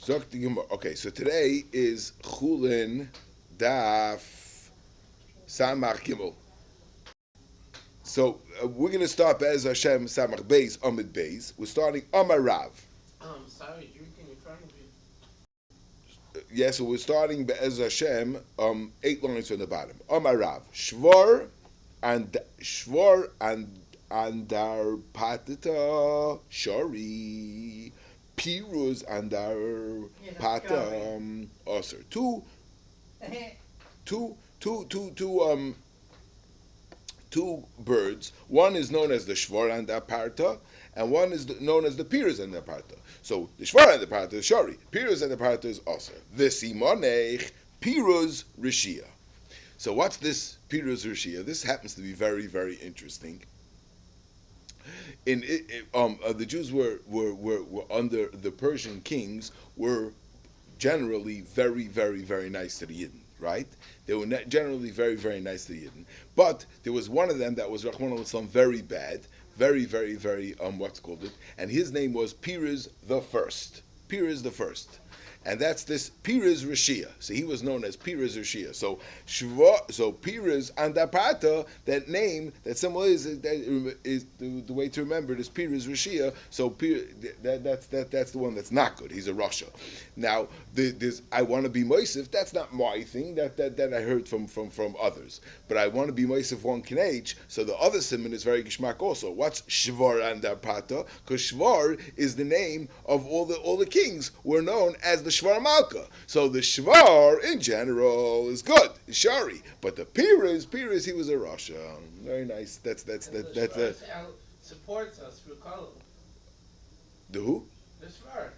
Okay, so today is Chulin Daf Samach Gimel. So we're going to start Be'ez Hashem Samach Beis Amid Beis. We're starting Amar Rav. Sorry, drinking in front of you. Yeah, so we're starting Be'ez Hashem 8 lines from the bottom. Amar Rav. Shvor and Andar Patita Shori. Piruz Andar Patam Osir. Two birds. One is known as the Shvor and the Parta, and one is known as the Piruz and the Parta. So the Shvor and the Parta is Shori. Piruz and the Parta is Osir. The Simonech Piruz Rishia. So what's this Piruz Rishia? This happens to be very, very interesting. The Jews were under the Persian kings, were generally very, very, very nice to the Yidden, right? They were generally very, very nice to the Yidden. But there was one of them that was Rahman al-Islam very bad, very, very, very and his name was Piruz the First. Piruz the First. And that's this Piruz Rishia. So he was known as Piruz Rishia. So Piruz and Aparta, that name, that symbol is the way to remember it is Piruz Rishia. So that's the one that's not good. He's a Rasha. Now I want to be Moisef. That's not my thing. That I heard from others. But I want to be Moisef one Knage. So the other simon is very Gishmak also. What's Shvar and Aparta? Because Shvar is the name of all the kings were known as the Shvar Malka. So the Shvar in general is good, is Shari. But the Piruz, he was a Rasha. Very nice. That's supports us through Kolo. The who? The Shvar.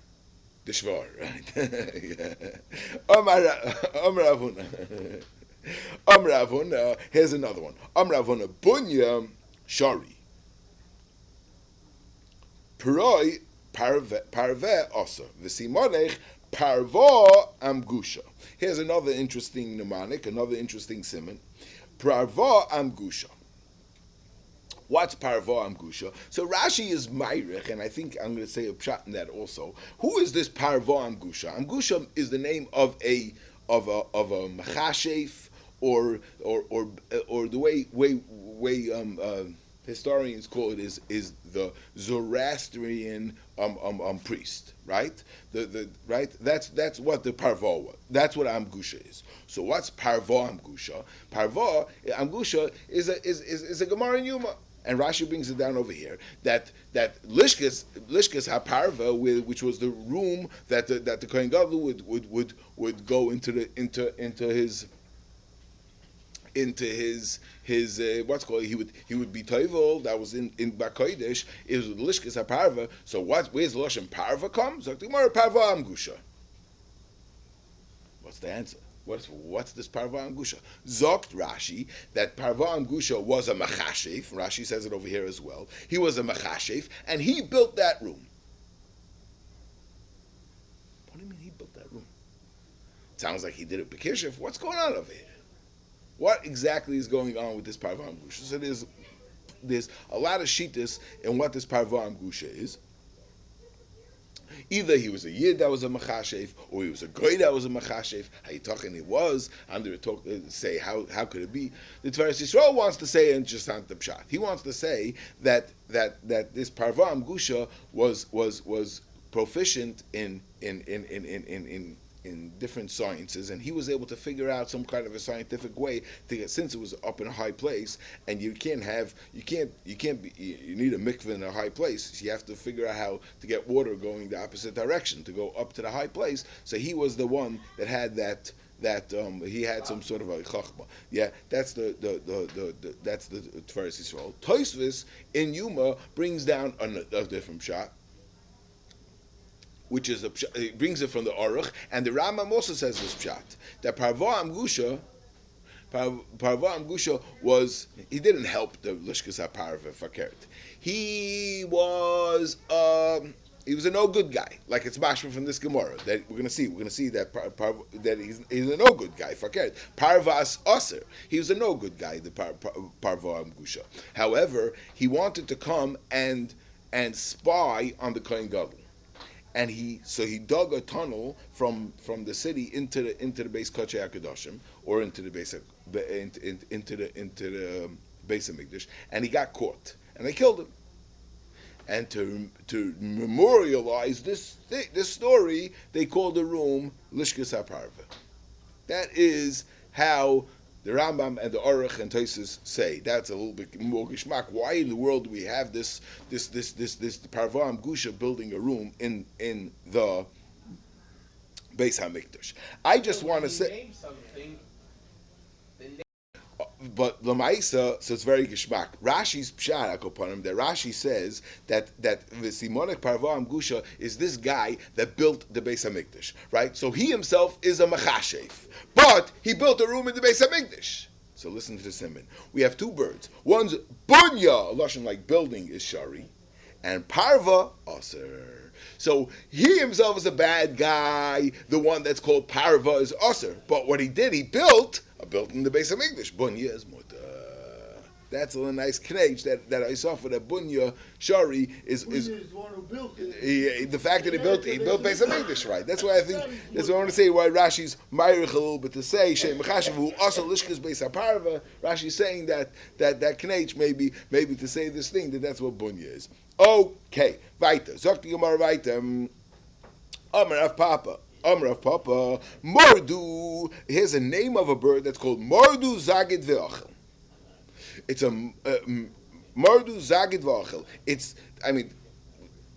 The Shvar, right? Amar Avuna. Here's another one. Amar Avuna Bunya Shari. Peroi Parve Osa. V'simonech Parva Amgusha. Here's another interesting mnemonic, another interesting simon. Parva Amgusha. What's Parva Amgusha? So Rashi is Mayrich, and I think I'm going to say a pshat in that also. Who is this Parva Amgusha? Amgusha is the name of a machashef, or the way historians call it is the Zoroastrian priest, right? Right. That's what the Parva was. That's what Amgusha is. So what's Parva Amgusha? Parva Amgusha is a Gemara in Yuma. And Rashi brings it down over here that Lishkas HaParva, which was the room that the Kohen Gadol would go into his what's called, he would be toivel, that was in Bakodesh, is Lishkas HaParva. So where's the Lashon Parva comes? So the Gemara Parva Amgusha. What's the answer? What's this Parva Amgusha? Zokt Rashi that Parva Amgusha was a machashef. Rashi says it over here as well. He was a machashef, and he built that room. What do you mean he built that room? It sounds like he did it Bekishif. What's going on over here? What exactly is going on with this Parva Amgusha? So there's a lot of shittas in what this Parva Amgusha is. Either he was a Yid that was a Machashef, or he was a Goy that was a Machashef. Hayitachin he was. Under talk say how could it be? The Tveres Yisrael wants to say in Jasant the Pshat. He wants to say that this Parva Amgusha was proficient in different sciences, and he was able to figure out some kind of a scientific way to get, since it was up in a high place, and you need a mikveh in a high place, so you have to figure out how to get water going the opposite direction to go up to the high place. So he was the one that had that he had some sort of a chachma. Yeah, that's the Tveres Yisrael. Tosfos in Yuma brings down a different shot, which is it brings it from the Aruch, and the Rambam also says this pshat that Parva Amgusha was, he didn't help the Lishkas HaParva Fakert. He was a no good guy, like it's mashma from this Gemara that we're going to see. We're going to see that he's a no good guy. Fakert Parvas Aser. He was a no good guy. The Parva Amgusha. However, he wanted to come and spy on the Kohen Gadol. and he dug a tunnel from the city into the Beis Kodesh HaKadoshim, or into the Beis into the Beis Hamikdash, and he got caught, and they killed him. And to memorialize this story, they called the room Lishkas HaParva. That is how the Rambam and the Aruch and Tosfos say. That's a little bit more geschmack. Why in the world do we have this Parva Gusha building a room in the Beis Hamikdash? I just want to say, but Lamaisa, so it's very geschmack. Rashi's pshat upon him. That Rashi says that the Simonik Parva Gusha is this guy that built the Beis Hamikdash, right? So he himself is a machashev, but he built a room in the Beis Hamikdash. So listen to the simon. We have two birds. One's bunya, a lashon like building, is shari, and parva aser. So he himself is a bad guy. The one that's called parva is aser. But what he did, he built in the Beis Hamikdash. Bunya is muta. That's a little nice knage that I saw for that bunya shari is the one who built it. The fact that he built Beis Hamikdash, right? That's why I think that's what I want to say. Why Rashi's ma'irich a little bit to say Shem Mechashiv who also lishkas Beis Haparva. Rashi's saying that knage maybe to say this thing that's what bunya is. Okay, weiter. Sagt die Gemara weiter. Amar Rav Papa. Mordu. Here's a name of a bird that's called Mordu Zagid Ve'achel. It's a Mordu Zagid Ve'achel.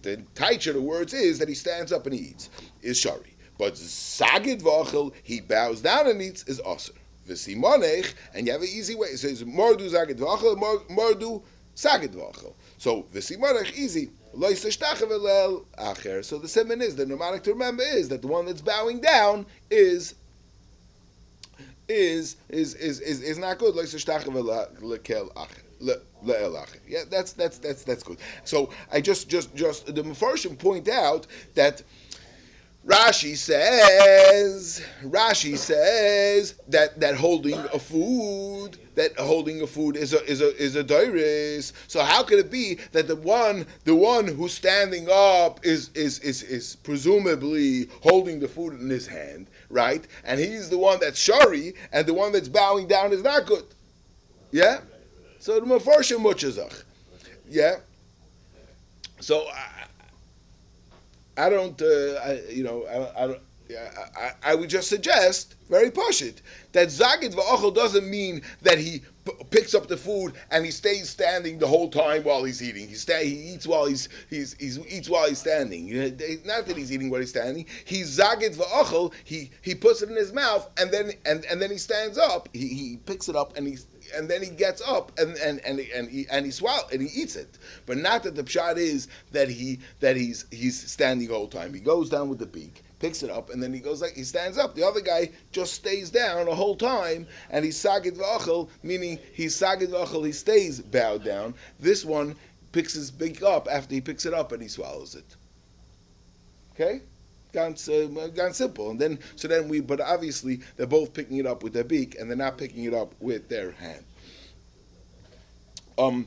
The title of the words is that he stands up and he eats, is shari. But Zagid Ve'achel, he bows down and eats, is aser. V'simonech, and you have an easy way. It says Mordu Zagid Ve'achel, Mordu Zagid Ve'achel. So V'simonech, easy. So the simon is, the mnemonic to remember is that the one that's bowing down is not good. Yeah, that's good. So I just the Mefarshim point out that Rashi says that holding a food is a dairis. So how could it be that the one who's standing up is presumably holding the food in his hand, right? And he's the one that's shari, and the one that's bowing down is not good. Yeah. So the Mefarshim muchazach. Yeah. So I would just suggest, very pushit, that Zagid V'achel doesn't mean that he picks up the food and he stays standing the whole time while he's eating. He eats while he's standing. Not that he's eating while he's standing. He's Zagid V'achel. He puts it in his mouth and then he stands up. He picks it up and then he gets up and he swallows and he eats it. But not that the pshat is that he's standing the whole time. He goes down with the beak, picks it up, and then he stands up. The other guy just stays down the whole time, and he's sagid v'achel, meaning he's sagid v'achel, he stays bowed down. This one picks his beak up after he picks it up and he swallows it. Okay? Gone simple. But obviously they're both picking it up with their beak, and they're not picking it up with their hand. One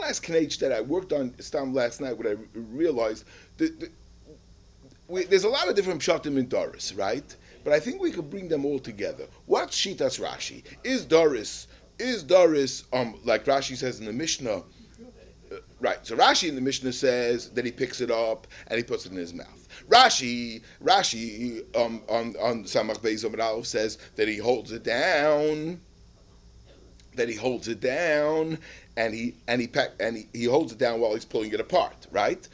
last knage that I worked on last night, what I realized, there's a lot of different pshatim in Doris, right? But I think we could bring them all together. What's Shitas Rashi? Is Doris, like Rashi says in the Mishnah, right? So Rashi in the Mishnah says that he picks it up and he puts it in his mouth. Rashi on Samach Beis Amud Aleph says that he holds it down. And he holds it down while he's pulling it apart, right?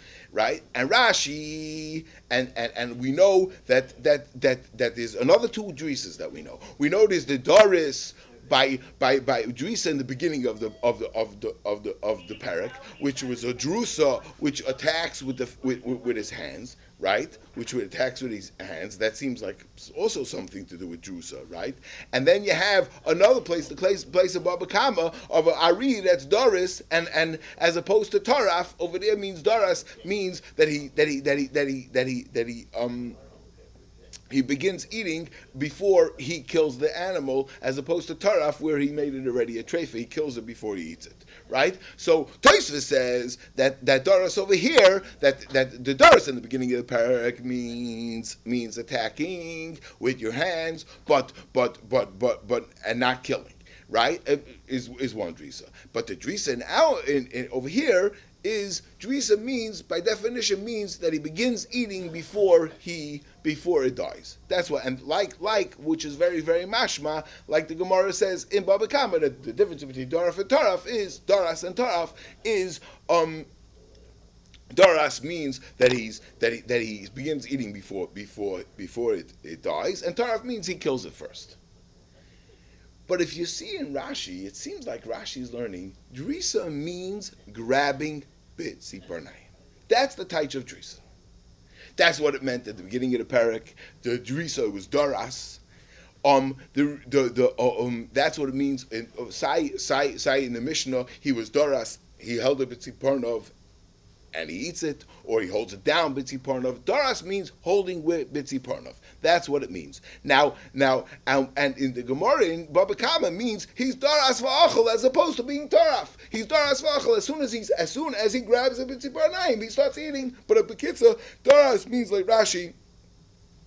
And Rashi, and we know that there's another two juices that we know. We know there's the Doris by Drisa in the beginning of the parak, which was a drusa which attacks with his hands, right? Which attacks with his hands. That seems like also something to do with drusa, right? And then you have another place, the place of Baba Kama of Ari, that's Doris, and as opposed to Taraf over there means Doris means that he he begins eating before he kills the animal, as opposed to taraf, where he made it already a treifa. He kills it before he eats it, right? So Tosfos says that daras over here, that the daras in the beginning of the parak means attacking with your hands, but and not killing, right? Is one drisa. But the drisa in over here is drisa means, by definition, means that he begins eating before it dies. That's what, and like which is very very mashma, like the Gemara says in Baba Kama, that the difference between daraf and taraf is daras means that he begins eating before it dies, and taraf means he kills it first. But if you see in Rashi, it seems like Rashi is learning drisa means grabbing b'tziparnayim. That's the taich of drisa. That's what it meant at the beginning of the parak. The drisa was daras. That's what it means in Sai in the Mishnah. He was daras. He held a b'tziparnav and he eats it, or he holds it down, bitzi parnav. Daras means holding with bitzi parnav. That's what it means. Now, and in the Gemara in Baba Kama means he's daras va'achal as opposed to being taraf. He's daras va'achal as soon as he grabs a bitzi parnaim, he starts eating. But a bekitza, daras means like Rashi,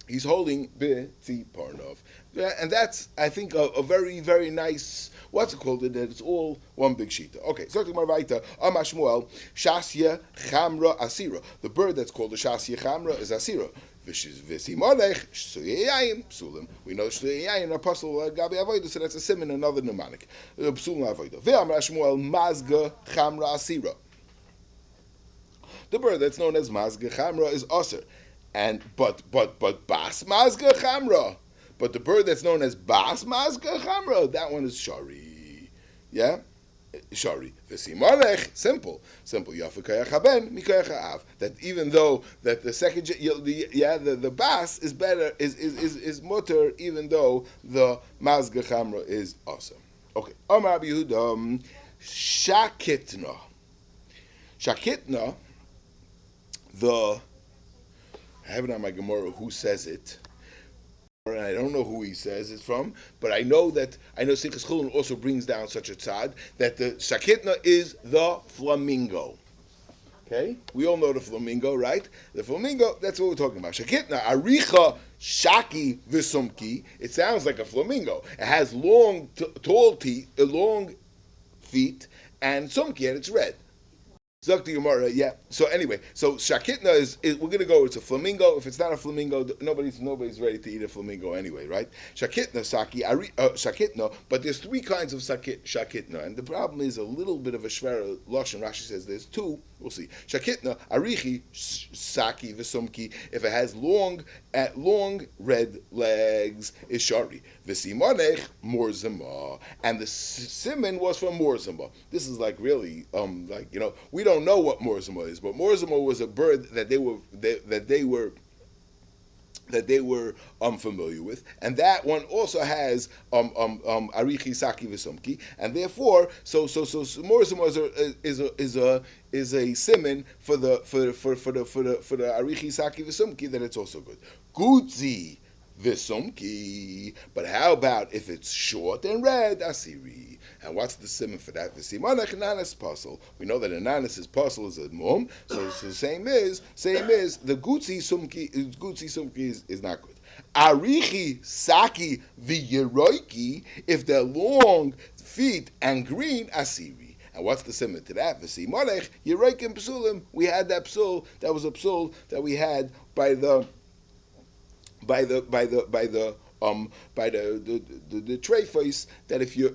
he's holding bitzi parnav. And that's, I think, a very, very nice, what's it called? That it's all one big shita. Okay, so to Marvaita, Amashmuel, Shasya Chamra Asira. The bird that's called the Shasya Chamra is Asira. V'simonech Shuyayim Psulim. We know Shuyayim apostle Gabi Avoida, so that's a simon, another mnemonic. Psulim Avoida. Ve'amashmuel Mazga Chamra Asira. The bird that's known as Mazga Chamra is Aser. And but Bas Mazga Chamra. But the bird that's known as Bas Mazga Chamra, that one is Shari. Yeah? Shari. V'simonech, simple. Yafukayach haben, mikayach av. That even though that the second, the Bas is better, is mutter, even though the Mazga Chamra is awesome. Okay. Amar Rabbi Yehuda, Shakitna. Shakitna, I have it on my Gemara who says it. And I don't know who he says it's from, but I know Sichas Chulin also brings down such a tzad that the shakitna is the flamingo. Okay, we all know the flamingo, right? The flamingo, that's what we're talking about. Shakitna, aricha shaki visumki. It sounds like a flamingo. It has long, tall teeth, long feet, and sumki, and it's red. Zok the Gemara, yeah. So anyway, so shakitna is we're going to go. It's a flamingo. If it's not a flamingo, nobody's ready to eat a flamingo anyway, right? Shakitna, shakitna. But there's three kinds of shakitna, and the problem is a little bit of a shvera lashon. Rashi says there's two. We'll see. Shakitna, arichi, saki, v'sumki. If it has long red legs, is shari. V'simonech, morzema. And the simon was from morzema. This is like really, we don't know what morzema is, but morzema was a bird that they were familiar with, and that one also has arichi saki v'sumki, and therefore, so morzema is a simon for the arichi saki v'sumki, that it's also good. Gudzi v'sumki, but how about if it's short and red? Asiri. And what's the simon for that? The simonach nanas puzzle. We know that a nanas' puzzle is a mum, so the same is the gutzi sumki is not good. Arichi saki v'yeroiki, if they're long feet and green, asiri. And what's the simon to that? V'simonech yeroikim psulim. We had that psul. That was a psul that we had by the treifos, that if you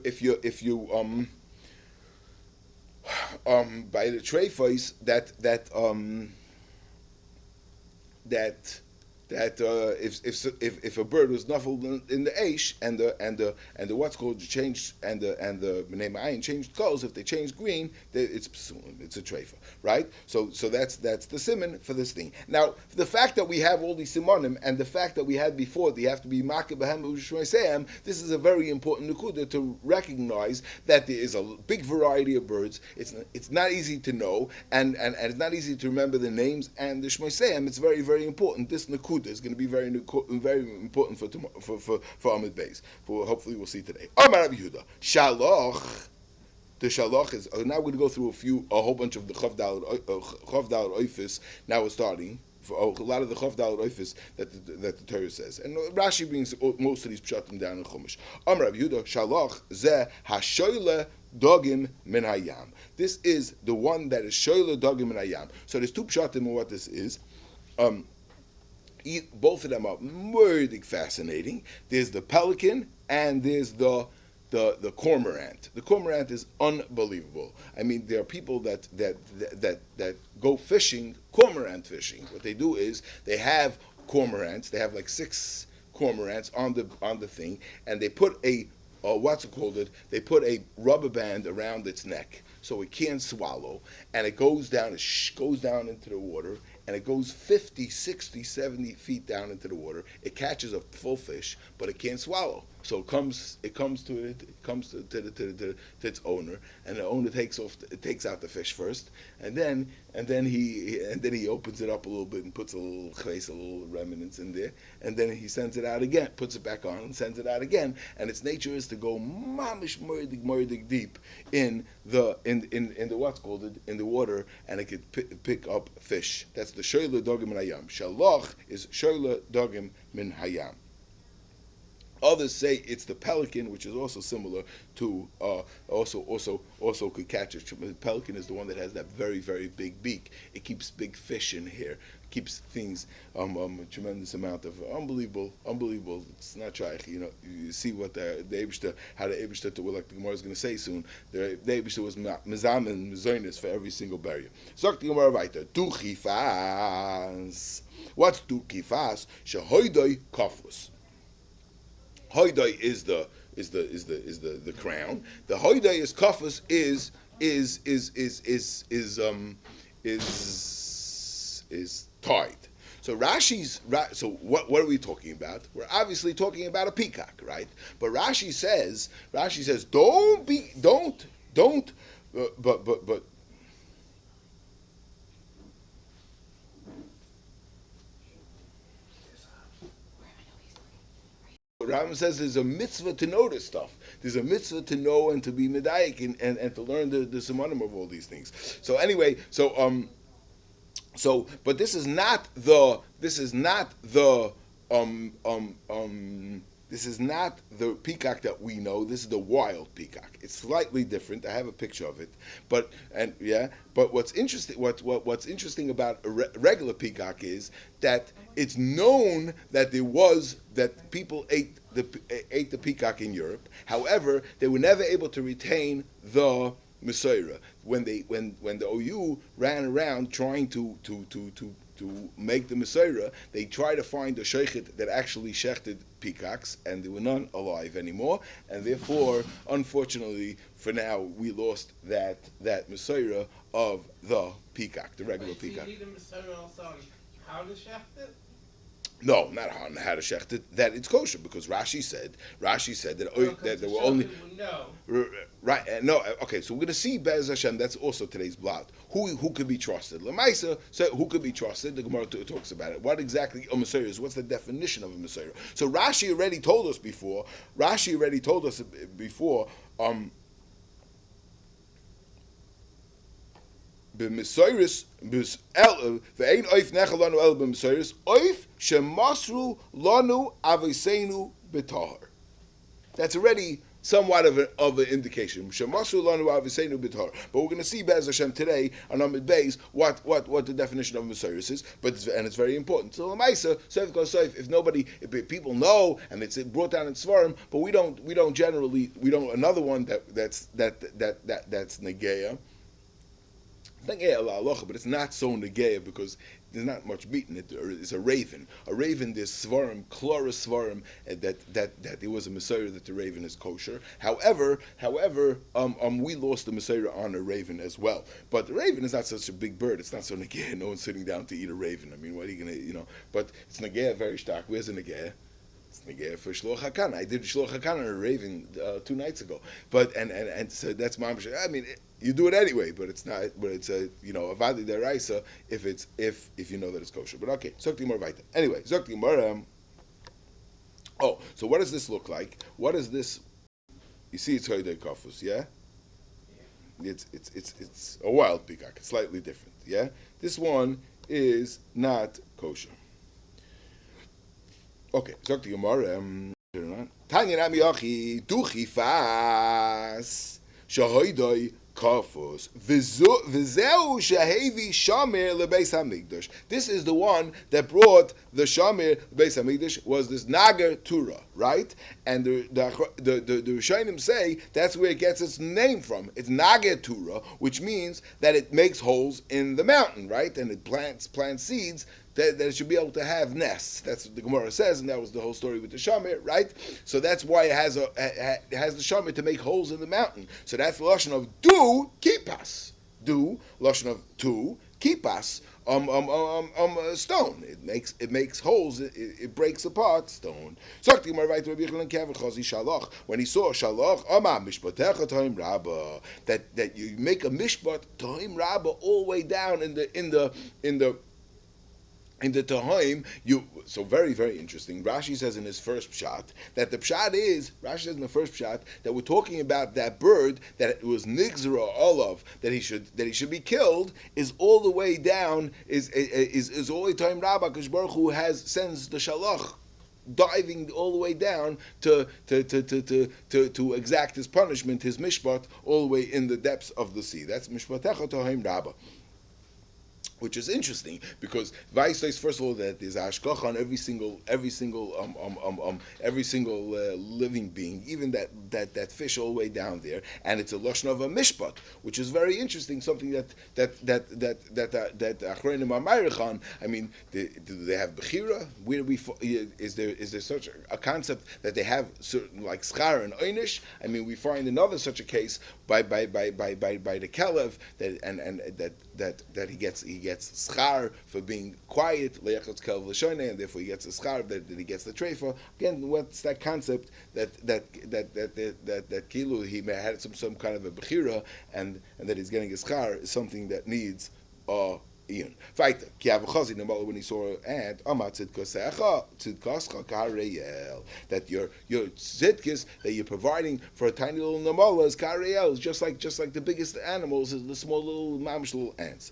by the treifos that if a bird was nuffled in the eish and the what's called changed and the b'nei ma'ayin changed colors, if they change green, it's psulim, it's a treifa, right? So that's the simon for this thing. Now the fact that we have all these simonim and the fact that we had before they have to be makeh b'hem u'shmoiseihem, this is a very important nukuda to recognize that there is a big variety of birds. It's not easy to know and it's not easy to remember the names and the shmoiseihem. It's very very important. This nukuda Nekuda is going to be very important for Amid Beis. For hopefully we'll see today. Amar Rabbi Yehuda, Shaloch. The Shaloch is now we're going to go through a whole bunch of the Chav Daled Oifis. Now we're starting. For a lot of the Chav Daled Oifis that the Torah says, and Rashi brings most of these pshatim down in Chumash. Amar Rabbi Yehuda, Shaloch zeh hashoyle dogim min hayam. This is the one that is shoyle dogim min hayam. So there's two pshatim in what this is. Both of them are murdig fascinating. There's the pelican and there's the cormorant. The cormorant is unbelievable. I mean, there are people that go fishing, cormorant fishing. What they do is they have cormorants. They have like 6 cormorants on the thing, and they put they put a rubber band around its neck so it can't swallow, and it goes down into the water, and it goes 50, 60, 70 feet down into the water. It catches a full fish, but it can't swallow. So it comes to its owner, and the owner takes out the fish first, and then he opens it up a little bit and puts a little remnants in there, and then he sends it out again, puts it back on, and sends it out again. And its nature is to go mamish murdig deep in the water, and it could pick up fish. That's the shoyle dogim min hayam. Shaloch is shoyle dogim min hayam. Others say it's the pelican, which is also similar to also could catch it. The pelican is the one that has that very, very big beak. It keeps big fish in here. Keeps things a tremendous amount of unbelievable. It's not shaykh. You see what the Eibishter, how the Eibishter, like the Gemara is going to say soon. The Eibishter was mizam and mizonis for every single barrier. Sagt the Gemara weiter. Du chifas. What's du chifas? Shehoidoi kafus. Hoidai is the crown. The hoidai is kafus is tied. So what are we talking about? We're obviously talking about a peacock, right? But Rashi says but Rambam says there's a mitzvah to know this stuff. There's a mitzvah to know and to be medayik and to learn the simanim of all these things. So anyway, but this is not the peacock that we know. This is the wild peacock. It's slightly different. I have a picture of it, but what's interesting about a regular peacock is that it's known that people ate the peacock in Europe. However, they were never able to retain the Mesorah. When the OU ran around trying to make the Mesorah, they tried to find a sheichet that actually shechted peacocks, and there were none alive anymore, and therefore, unfortunately, for now, we lost that Mesorah of the peacock, the regular peacock. You need a Mesorah also on how to shecht it? No, not on how to shecht it. That it's kosher because Rashi said that there were only right. No, okay. So we're going to see Be'ez Hashem. That's also today's blot. Who could be trusted? Lamaisa, so who could be trusted? The Gemara talks about it. What exactly a Mesorah is? What's the definition of a Mesorah? So Rashi already told us before. B'Mesoris ve'ein oif nechal lanu el b'Mesoris oif shemasru lanu aviseinu b'tahar. That's already somewhat of an indication. Shemasru lanu aviseinu b'tahar. But we're going to see Be'ez Hashem today on Amid Beis what the definition of Mesoris is. And it's very important. So l'maisa seif kol seif. If people know and it's brought down in Svarim, but we don't another one that's negeya. But it's not so negeya because there's not much meat in it. It's a raven. There's svarim, chloris svarim, that there was a Mesorah that the raven is kosher. However, we lost the Mesorah on a raven as well. But the raven is not such a big bird. It's not so negeya. No one's sitting down to eat a raven. I mean, what are you gonna, But it's negeya very stark. Where's the negeya? It's negeya for shloch hakana. I did shloch hakana on a raven 2 nights ago. But and so that's mamish. I mean. You do it anyway, but it's not. But it's a avadi deraisa if you know that it's kosher. But okay, zokti more weiter. Anyway, zokti more. Oh, so what does this look like? What is this? You see, it's hoydei kafus, yeah. It's a wild peacock. It's slightly different, yeah. This one is not kosher. Okay, zokti gemara. Tanya nami yochi duchi fas shahoydei kafus v'zeu shehevi shamer lebeis hamikdash. This is the one that brought the shamer lebeis hamikdash, was this nagar tura, right? And the Rishonim say that's where it gets its name from. It's nagar tura, which means that it makes holes in the mountain, right? And it plants seeds that it should be able to have nests. That's what the Gemara says, and that was the whole story with the Shamir, right? So that's why it has the Shamir to make holes in the mountain. So that's the lashon of du kipas. Du lashon of tu kipas. Stone. It makes holes. It breaks apart stone. When he saw shalach, that you make a mishpat tohim rabba all the way down in the Tahaim, so very, very interesting. Rashi says in his first pshat that the pshat is, Rashi says in the first pshat that we're talking about that bird that it was nigzera olav that he should be killed is all the way down is all the way Tahaim Rabbah because Baruch Hu sends the shalach diving all the way down to exact his punishment, his mishpat, all the way in the depths of the sea. That's mishpatecha Tahaim Rabbah. Which is interesting because Vais says first of all that there's hashgacha on every single living being, even that fish all the way down there, and it's a lashon of a mishpat, which is very interesting. Something that achronim amayrechan. I mean, do they have bechira? Where do we is there such a concept that they have certain like schar and einish? I mean, we find another such a case by the kelev that he gets schar for being quiet, and therefore he gets a schar that he gets the treifa. Again, what's that concept that kilu he may have some kind of a bechira and that he's getting a schar is something that needs Ian. Fighter. When he saw an ant, that your tzidkis that you're providing for a tiny little namala is kareel, just like the biggest animals is the small little mamish little ants.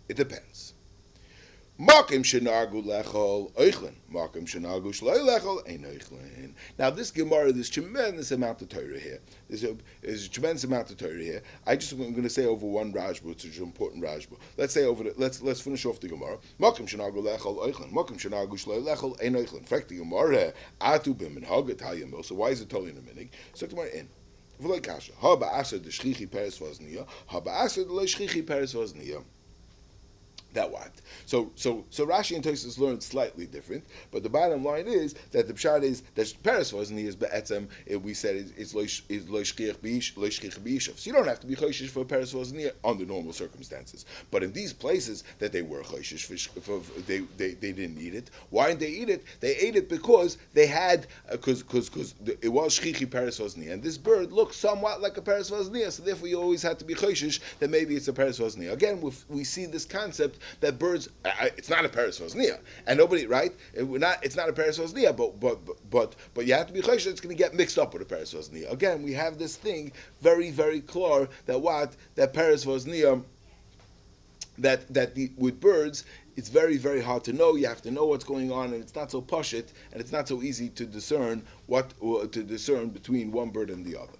It depends. Makim shenagu lechol oichlin. Makim shenagu shloi lechol ein oichlin. Now this Gemara, there's tremendous amount of Torah here. There's a tremendous amount of Torah here. I'm going to say over one Rajba, which is an important Rajba. Let's finish off the Gemara. Makim shenagu lechol oichlin. Makim shenagu shloi lechol ein oichlin. Fact the Gemara atu b'min hagat hayamil. So why is it totally in a minute? So tomorrow in. V'loi kasha. Haba aser de shchichi peres vazniya. Haba aser de lo shchichi peres vazniya. That what? So Rashi and Tosfos learned slightly different, but the bottom line is that the pshat is that Paris wasn't is be'etzem. We said it's lo shchiach b'ishav. So you don't have to be choishish for Paris wasn't under normal circumstances. But in these places that they were choishish for they didn't eat it. Why didn't they eat it? They ate it because they had because it was shchichi Paris wasn't, and this bird looks somewhat like a Paris wasn't. So therefore you always had to be choishish that maybe it's a Paris wasn't. Again, we see this concept that birds, it's not a parasosnia, and nobody, right? It's not a parasosnia, but you have to be chosh. It's going to get mixed up with a parasosnia. Again, we have this thing very, very clear that parasosnia, with birds, it's very, very hard to know. You have to know what's going on, and it's not so pashit, and it's not so easy to discern between one bird and the other.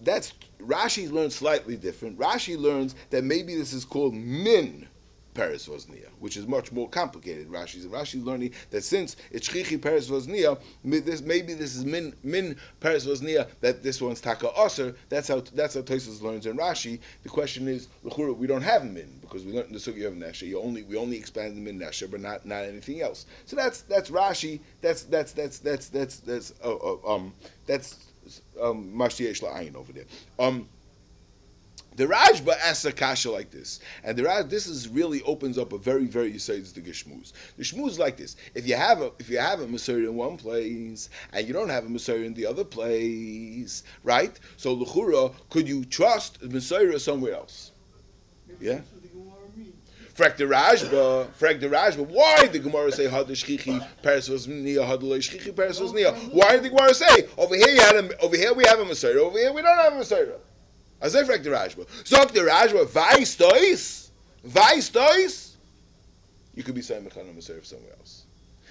That's Rashi learns slightly different. Rashi learns that maybe this is called min Paris Vosnia, which is much more complicated. Rashi's learning that since it's shchichi Paris Vosnia, maybe this is min Paris Vosnia, that this one's taka aser. That's how Tosfos learns in Rashi. The question is, we don't have min because we learned in the sugya of nesha. We only expand the min nesha, but not anything else. So that's Rashi. That's Mashiesh la'ayin over there. The Rashba asks a kasha like this, and this is really opens up a very, very yisayistic shmuz. The shmuz is like this: if you have a Masorah in one place and you don't have a Masorah in the other place, right? So l'chura, could you trust the Masorah somewhere else? Yeah. Frag the Rashba. Why did the Gemara say had the shchichi peres was nia, had the shchichi peres was nia? Why did the Gemara say over here we have a Masorah, over here we don't have a Masorah? As I frag the Rashba. Zog the Rashba, Vais tois, you could be saying Mechana Masorah somewhere else.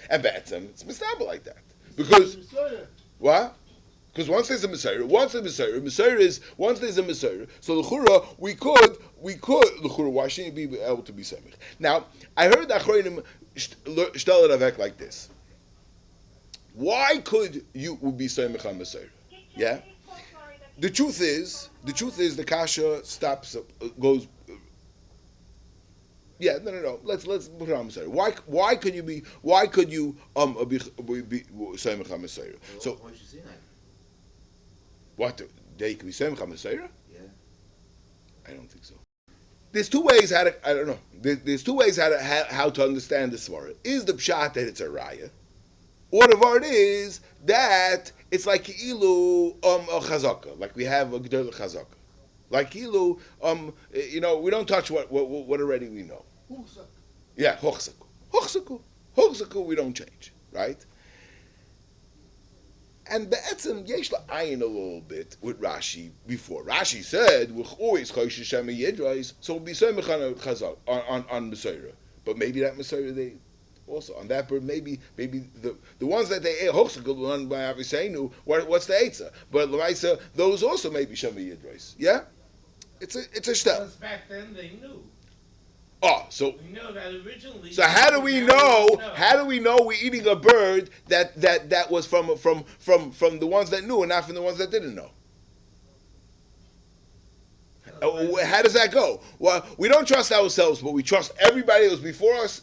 And Be'etzem, it's mistabel like that. Because, what? Because once there's a Masorah, once there's a Masorah, so l'chura, we could, l'chura, why shouldn't you be able to be Semich? Now, I heard the Achronim shtel it avek like this. Why could you be Semich on Masorah? Yeah? The truth is the kasha stops, goes. Yeah, no. Let's put it on Masorah. Why could you be Semich on Masorah? So what? They could be Semich on Masorah? Yeah. I don't think so. There's two ways how to. I don't know. There's two ways how to understand this svara. Is the pshat that it's a raya, or the word is that it's like ilu a chazaka, like we have a gedol chazaka, like ilu we don't touch what already we know. Yeah, hochsaku we don't change, right? And be'etzem yesh la'ayin a little bit with Rashi before. Rashi said we'll always choishes shema yidrais, so we'll be semich on chazak on Masorah, but maybe that Masorah they. Also on that bird, maybe the ones that they ate hochsakel one by Aviseinu, what's the eitzah? But Lamaisa, those also may be Shema Yidrais. Yeah, it's a step. Because back then they knew. Oh, so we know that originally. So how do we know? How do we know we're eating a bird that was from the ones that knew and not from the ones that didn't know? How does that go? Well, we don't trust ourselves, but we trust everybody that was before us.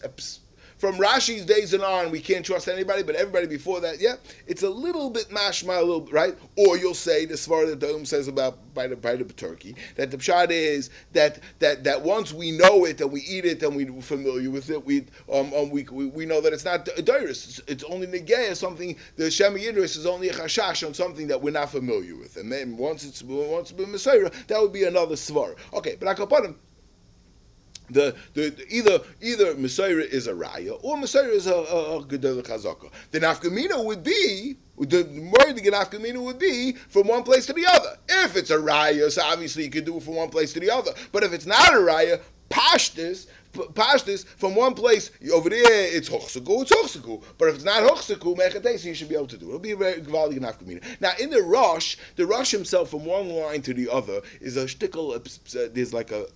From Rashi's days and on, we can't trust anybody, but everybody before that, yeah, it's a little bit mashma, a little bit, right? Or you'll say the svara that the says about by the turkey, that the pshat is that once we know it and we eat it and we're familiar with it, we know that it's not dairis, it's only negaya, something. The shema yidris is only a chashash on something that we're not familiar with, and then once it's been Masorah, that would be another svara. Okay, but I can put him. Either Masorah is a raya or Masorah is a gedol chazaka. The nafkamina would be from one place to the other. If it's a raya, so obviously you could do it from one place to the other. But if it's not a raya, pashtis from one place over there, it's hochsaku. But if it's not hochsaku, mechatesi, you should be able to do it. It'll be a very gvaldig nafkamina. Now in the Rosh himself from one line to the other is a shtickle. There's like a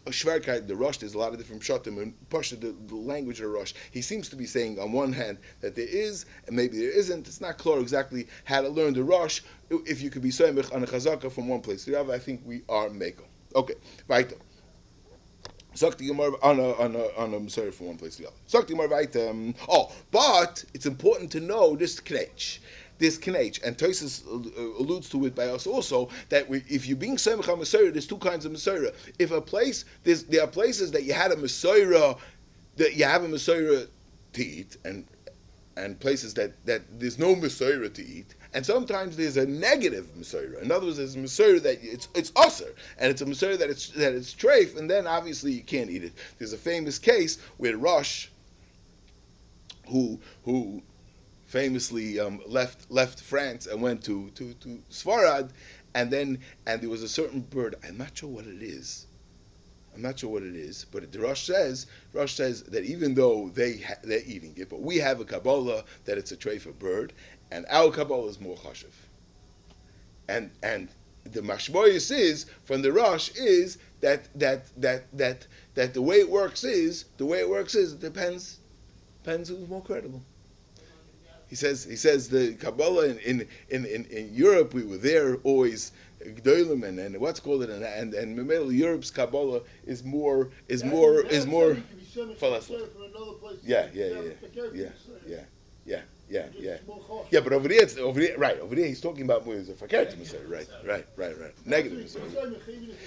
Shverkai, the Rosh, there's a lot of different pshatim, and Pasha, the language of the Rosh, he seems to be saying on one hand that there is, and maybe there isn't. It's not clear exactly how to learn the Rosh. If you could be soymich on a chazaka from one place to the other, I think we are meko. Okay, weiter. Sakti Gemara on a Masorah from one place to the other. Sakti Gemara weiter. But it's important to know this knech. And Tosis alludes to it by us also, that if you're being Semich on Masorah, there's two kinds of Masorah. If a place, there are places that you have a Masorah to eat, and places that there's no Masorah to eat, and sometimes there's a negative Masorah. In other words, there's a Masorah that it's usher, and it's a Masorah that it's treif, and then obviously you can't eat it. There's a famous case where Rosh, who famously left France and went to Sfarad, and there was a certain bird. I'm not sure what it is, but the Rosh says that even though they're eating it, but we have a Kabbalah that it's a treifa bird, and our Kabbalah is more chashiv. And the mashmoyis is from the Rosh is that the way it works is it depends who's more credible. He says the Kabbalah in Europe, we were there always Gdolim and what's called it, and Europe's Kabbalah is more falasla. Yeah. Yeah, Just yeah. small cost. Yeah, but over there, over there he's talking about more as a fakert Masorah, right. Negative Masorah.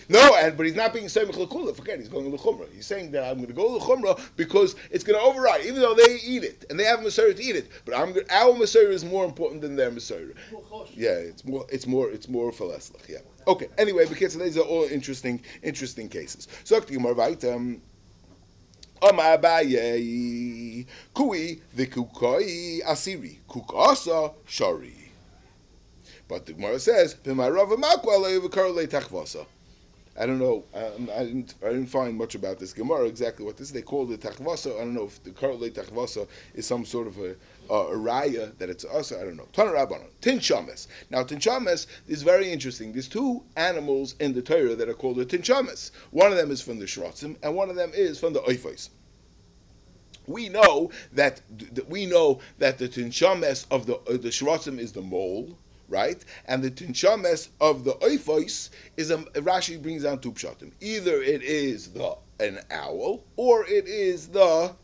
No, but he's not being Seimach L'Kula, forget, he's going L'Chumrah. He's saying that I'm going to go L'Chumrah because it's going to override, even though they eat it, and they have Masorah to eat it, but our Masorah is more important than their Masorah. Yeah, it's more Faleslach, yeah. Okay, anyway, because these are all interesting cases. So, Abaye kui v'kukoi asiri kukasa shari. But the Gemara says b'marav makwa le'v'karolei tachvasa. I don't know. I didn't find much about this Gemara exactly what this is. They called it tachvasa. I don't know if the karolei tachvasa is some sort of a raya that it's asa. I don't know. Tana Rabbanon tin shames. Now tin shames is very interesting. There's two animals in the Torah that are called a tin shames. One of them is from the shrotzim, and one of them is from the oifos. We know that the tinshames of the shrotzim is the mole, right? And the tinshames of the oifos is Rashi brings down two pshatim. Either it is an owl, or it is the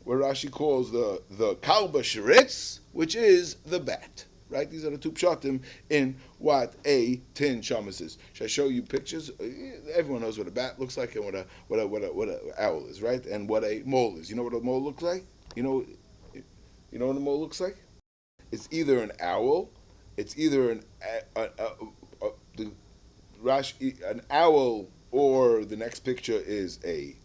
what Rashi calls the kalba sheretz, which is the bat. Right? These are the two pshatim in what a tin shamas is. Should I show you pictures? Everyone knows what a bat looks like and what a owl is, right? And what a mole is. You know what a mole looks like? You know what a mole looks like? It's either an owl, it's either an owl, or the next picture is a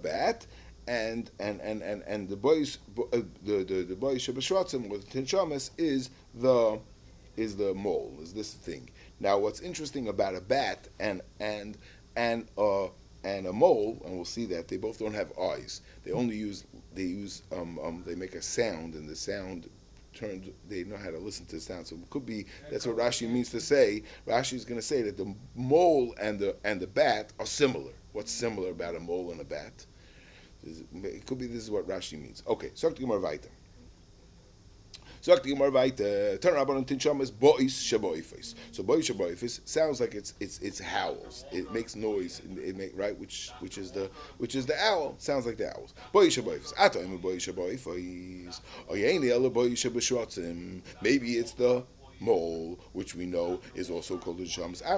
bat. And the boys the boys Shabashratzim with Tinshamas is the mole, is this thing. Now what's interesting about a bat and a mole, and we'll see that they both don't have eyes. They make a sound, and the sound turns, they know how to listen to the sound. So it could be that's what Rashi means to say. Rashi is going to say that the mole and the bat are similar. What's similar about a mole and a bat? It could be this is what Rashi means. Okay, so Gemara weiter. Turn Rabbanon Tinshamas bois shaboifis. So bois shaboifis sounds like it's howls. It makes noise. It make right, which is the owl. Sounds like the owls. Bois shaboifis. Atoim bois shaboifis. Oyeni ela bois shabashrotzim. Maybe it's the mole, which we know is also called the shams. Since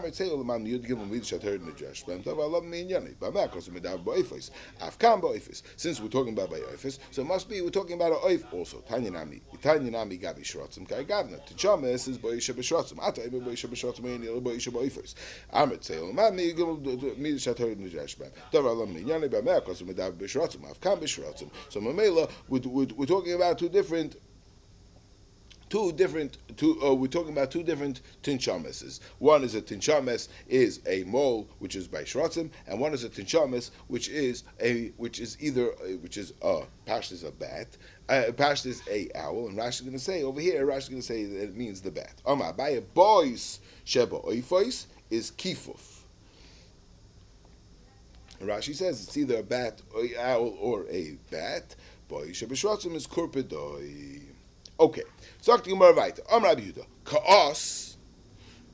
we're talking about boifis, so it must be we're talking about a oif also. Tanyanami gabi shrotzim kai gavna. Tishames is boisha b'shrotzim. Ata ibe boisha b'shrotzim ain't ela boisha boifis. Amet say olamami gimel midish haTorah nejash b'am. Davar lam minyani b'amekas u'medav b'shrotzim. Avkam b'shrotzim. So mamela we're talking about we're talking about two different tinshameses. One is a tinshames is a mole, which is by shrotzim, and one is a tinshames which is a pashtus a bat, pashtus a owl, and Rashi is going to say over here. Rashi is going to say that it means the bat. By a boys sheba oifois is kifuf. Rashi says it's either a bat, or owl, or a bat. Boy sheba shrotzim is kurpedoi. Okay, so Gemara weiter. Rabbi Yehuda, Kaos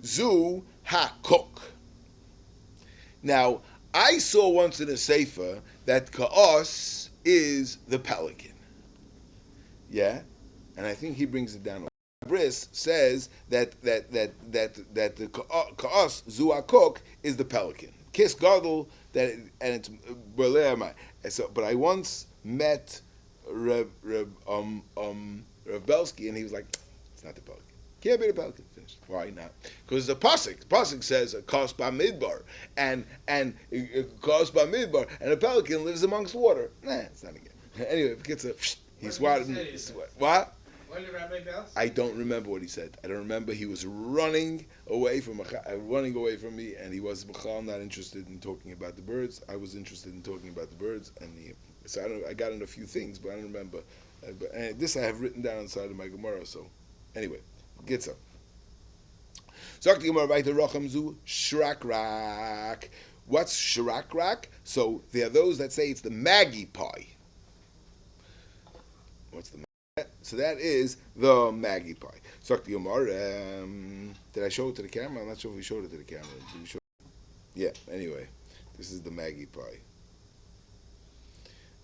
zu ha-kok. Now, I saw once in a sefer that Kaos is the pelican. Yeah, and I think he brings it down. Bris says that the Kaos zu ha-kok is the pelican. Kiss Gadol and it's Berleamai. So, but I once met Rav Belsky, and he was like, it's not the pelican. Can't be the pelican. Finished. Why not? Because the pasuk. The pasuk says a kos b'midbar, and kos b'midbar, and a pelican lives amongst water. Nah, it's not again. Anyway, if it gets he's what? What? What did Rabbi Belsky? I don't remember what he said. I don't remember. He was running away from me, and he was not interested in talking about the birds. I was interested in talking about the birds, and so I got in a few things, but I don't remember. And this I have written down inside of my Gemara. So, anyway, get up. So, Gemara weiter Rachamzu Shrakrak. What's Shrakrak? So there are those that say it's the Maggie pie. What's the Maggie? So that is the Maggie pie. So, Gemara. Did I show it to the camera? I'm not sure if we showed it to the camera. Did we show? Yeah. Anyway, this is the Maggie pie.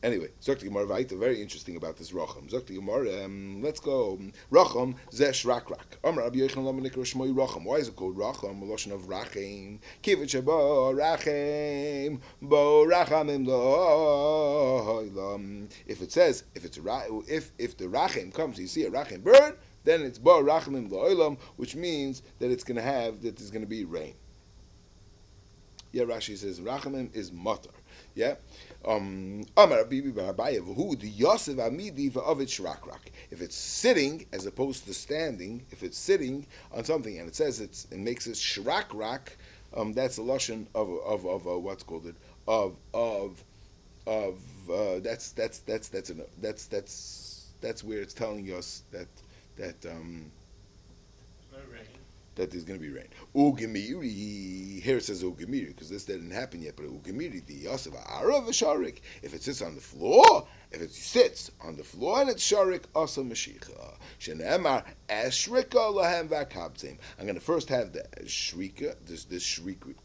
Anyway, Zokti Gemara Vaita, very interesting about this Racham. Zokti Gemara, let's go. Racham ze shrakrak. Amar Rabbi Yochanan lama nikra shmoi Racham. Why is it called Racham? A lotion of Rachim. Kivit shebo Rachim bo Rachamim lo. If it says if the Rachim comes, you see a Rachim bird, then it's bo Rachamim lo, which means that there's going to be rain. Yeah, Rashi says Rachamim is matar. Yeah. Amar Bibi Barabayev, who the Yosef Amidi v'Ovid Shrakrak. If it's sitting as opposed to standing, if it's sitting on something and it says it makes it shrakrak, that's a lashon of what's called it that's where it's telling us that that there's going to be rain. Ugemiri, here it says Ugemiri, because this didn't happen yet, but Ugemiri, the Yosef Arav Sharik, if it sits on the floor, if it sits on the floor and it's Sharik, Asa Mashicha. Shenemar, Eshrika Lahem Vakabzim. I'm going to first have the Shrika, this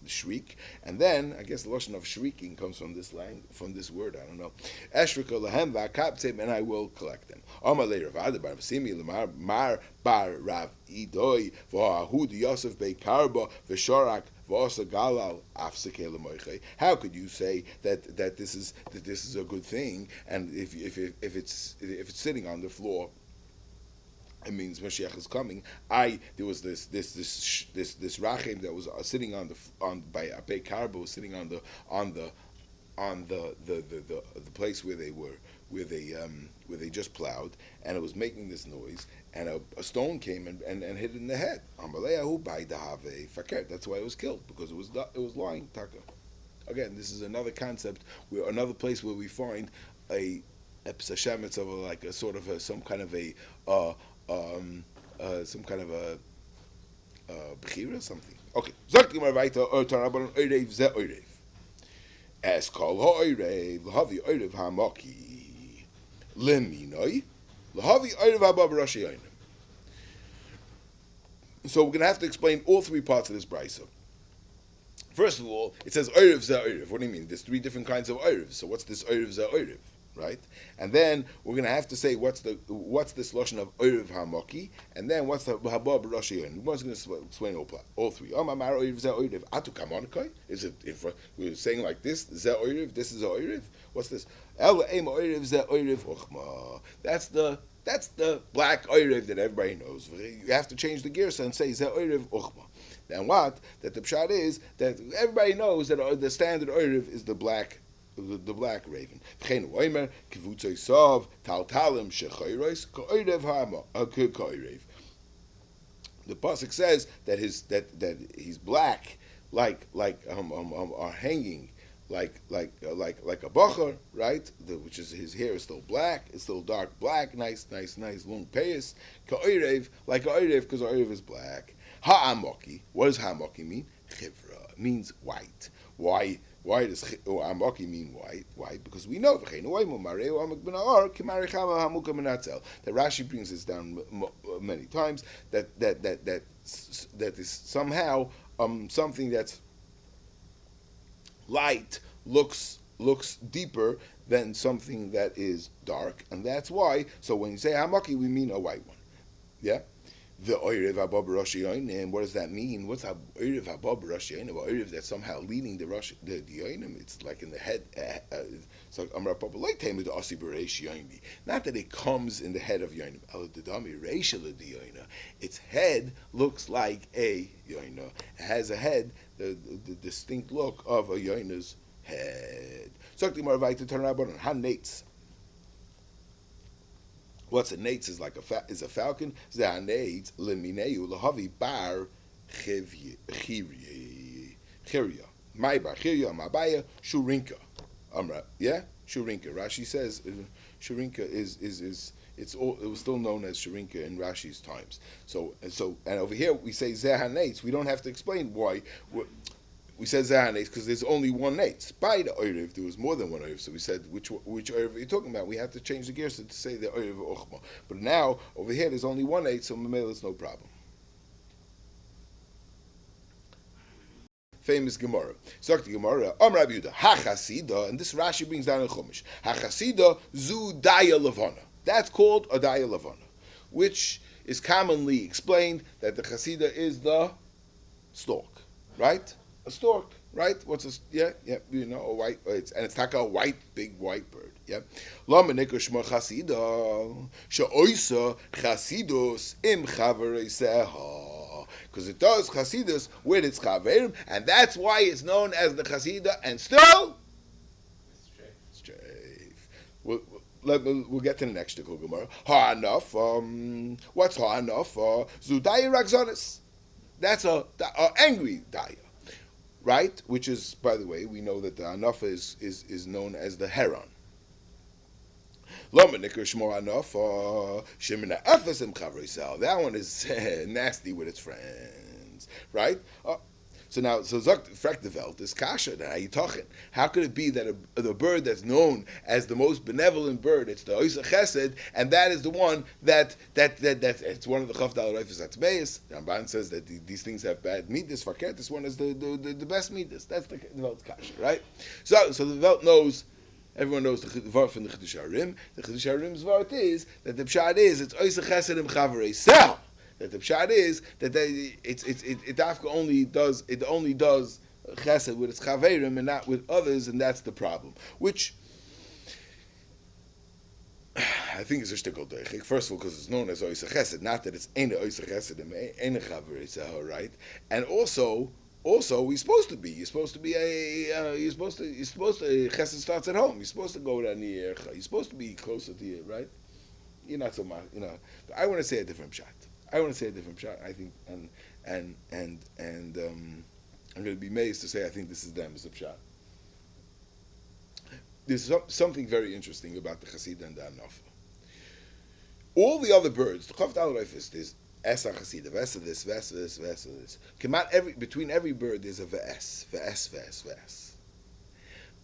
shriek, and then, I guess the lotion of shrieking comes from this word, I don't know. Eshrika Lahem Vakabzim, and I will collect them. Amalei Rav Adabar, Vasimi Lamar, Mar Bar Rav Idoi, V'ahud Yosef Beikarba, V'sharak, V'asa Galal, Afseke L'moiche. How could you say that this is a good thing, and if it's sitting on the floor, it means Mashiach is coming. There was this Rachim that was sitting by a Beikarba, was sitting on the place where they just plowed, and it was making this noise, and a stone came and hit it in the head. That's why it was killed, because it was lying taka. Again, this is another concept, another place where we find a psashemetz of like a sort of some kind of a bechira or something. Okay, zakti marvaita or tarabon oirev ze oirev. As kol ha'oirev lahavi oirev ha'maki leminoi lahavi oirev ha'bab rashiyonim. So we're going to have to explain all three parts of this brisa. First of all, it says oirev ze oirev. What do you mean? There's three different kinds of oirev. So what's this oirev ze oirev? Right, and then we're going to have to say what's this lashon of oirev hamaki, and then what's the habab rashiyon. We're going to explain all three. Amar oirev ze oirev atu kamonakai. Is it if we're saying like this? Ze oirev. This is a oirev. What's this? El eim oirev ze oirev ochma. That's the black oirev that everybody knows. You have to change the gears and say ze oirev ochma. Then what? That the pshat is that everybody knows that the standard oirev is the black raven. The pasuk says that he's black, like are hanging, like a bacher, right? Which is his hair is still black, it's still dark black, nice long payas. Ka'oirev, like a oirev, because oirev is black. Ha'amoki. What does ha'amoki mean? Chivra means white. Why does Amaki mean white? Why? Because we know that Rashi brings this down many times, that is somehow something that's light looks deeper than something that is dark, and that's why. So when you say Hamaki, we mean a white one. Yeah. The oirev abab rashiyonim. What does that mean? What's oirev abab rashiyonim? Oirev that's somehow leading the yonim. It's like in the head. It's like amar papa like tame the asi bereish yonim. Not that it comes in the head of yonim. Alodadami reishel the yoina. Its head looks like a yoina. It has a head, the distinct look of a yoina's head. Sakti marvayta tanrabanon hanates. What's a nates is like is a falcon. Zahaneitz lemineu lahavi bar chivya. My bar chivya mabaya shurinka. Yeah, shurinka. Rashi says shurinka is it was still known as shurinka in Rashi's times. So and over here we say zahaneitz. We don't have to explain why. We said Zahanes because there's only one Nates. By the Oirev, there was more than one Oirev. So we said, which Oirev are you talking about? We have to change the gears to say the Oirev Ochma. But now, over here, there's only one Nate, so Mamela is no problem. famous Gemara. Sagt the Gemara, Rabbi Yehuda, Ha-Chasida, and this Rashi brings down in Chumash, Ha-Chasida zu daya levana. That's called a daya levana, which is commonly explained that the Chasida is the stork, right? A stork, right? What's a a white? It's like a white, big white bird. Yeah. Lama nikra shma Chasida she'oisa Chasidus im chavereiseha, because it does Chasidus with its chaverim, and that's why it's known as the Chasida. And still, strafe. We'll get to the next shtickle Gemara. Ha'anaf. What's ha'anaf? Zudaya ragzonis. That's a angry daya, right? Which is, by the way, we know that the anafa is known as the heron. That one is nasty with its friends, right? So Frek the Welt is kasha. Now you talking? How could it be that the bird that's known as the most benevolent bird, it's the Oisa Chesed, and that is the one that it's one of the Chavdal Reifus Atzbeis. Ramban says that these things have bad midas. Farket, this one is the best midas. That's the Welt's kasha, right? So the Welt knows. Everyone knows the Vart from the Chiddush Harim. The Chiddush Harim's Vart is that the Pshat is it's Oisa Chesed im Chavarei Sel. That the pshat is that it only does chesed with its chaverim and not with others, and that's the problem. Which I think is a shtickle doichik. First of all, because it's known as oisa chesed, not that it's ain't oisa chesed and ain't a chaverei, right? And also we're supposed to be. You're supposed to chesed starts at home. You're supposed to go down near. You're supposed to be closer to you, right? You're not so much, I want to say a different pshat. I think, and I'm going to be amazed to say I think this is them as a pshat. There's something very interesting about the Chasida and the Anafa. All the other birds, the Chav Dal Reifus, there's Esa Chasida, Vesa this, Vesa this, Vesa this. Between every bird there's a Ves.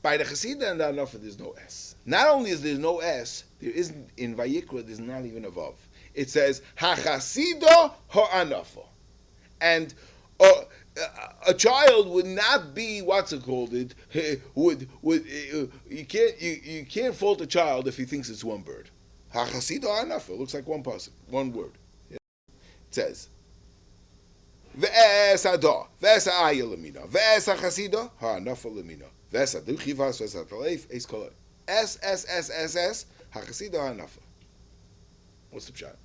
By the Chasida and the Anafa there's no S. Not only is there no S, there isn't, in Vayikra there's not even a Vav. It says ha-chasida ha-anafa, and a child would not be you can't fault a child if he thinks it's one bird. Ha-chasida ha-anafa looks like one person, one word. Yeah. It says ve'es ada ve'es aya lemina ve'es ha-chasida ha-anafa lemina ve'es aduchivas ve'es atalef es kol s ha-chasida ha-anafa. What's the pshat?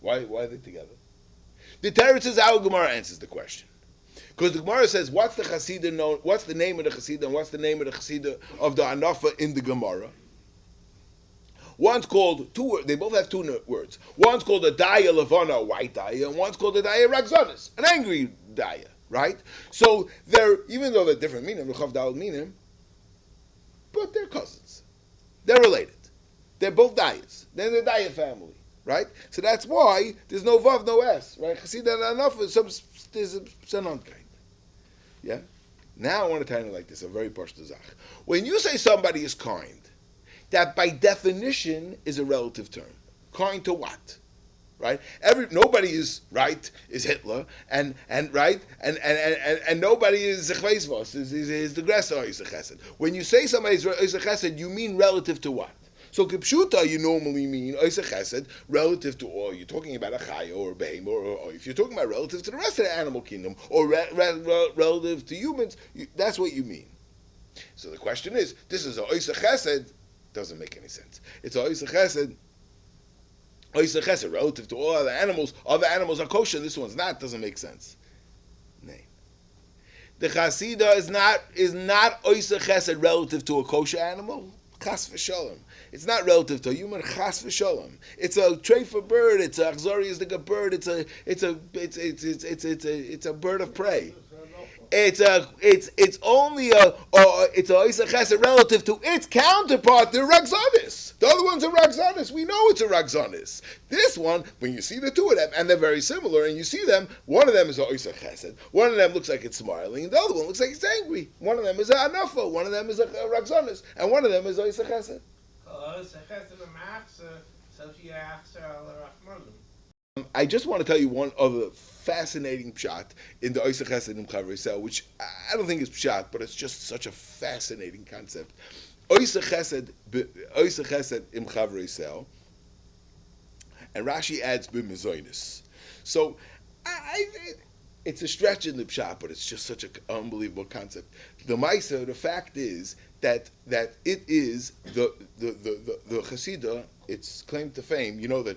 Why are they together? The Teretz is how Gemara answers the question. Because the Gemara says, what's the Chasida known? What's the name of the Chasida and what's the name of the Chasida of the Anafa in the Gemara? One's called they both have two words. One's called a Daya Levana, a white Daya, and one's called a Daya Ragzonis, an angry Daya, right? So even though they're different meaning, the Chavdal meaning, but they're cousins. They're related. They're both Dayas. They're in the Daya family. Right? So that's why there's no Vav, no S. Right? Chasida enough is there's a kind. Yeah? Now I want to tell you like this, a very pashto zach. When you say somebody is kind, that by definition is a relative term. Kind to what? Right? Nobody is Hitler, and nobody is Zechveisvos, is the Gressa is a chesed. When you say somebody is a chesed, you mean relative to what? So kipshuta, you normally mean oisa chesed relative to, or you're talking about a chaya or a behem, or if you're talking about relative to the rest of the animal kingdom, or relative to humans, that's what you mean. So the question is, this is a oisa chesed, doesn't make any sense. It's a oisa chesed relative to all other animals. Other animals are kosher, this one's not, doesn't make sense. Nay. The chasida is not oisa chesed relative to a kosher animal. Chas v'shalom. It's not relative to a human. Chas v'shalom. It's a treifa bird. It's a achzorius like a bird. It's a bird of prey. It's only a oisa chesed relative to its counterpart, the ragzonis. The other one's a ragzonis. We know it's a ragzonis. This one, when you see the two of them, and they're very similar, and you see them, one of them is a oisa chesed. One of them looks like it's smiling, and the other one looks like it's angry. One of them is a anafa. One of them is a ragzonis, and one of them is oisa chesed. I just want to tell you one other fascinating pshat in the Oisach Chesed Im Chavreisel, which I don't think is pshat, but it's just such a fascinating concept. Oisach Chesed Im Chavreisel, and Rashi adds b'mezoinus. So it's a stretch in the pshat, but it's just such an unbelievable concept. The Maisa, the fact is that it is the Hasidah, its claim to fame. You know that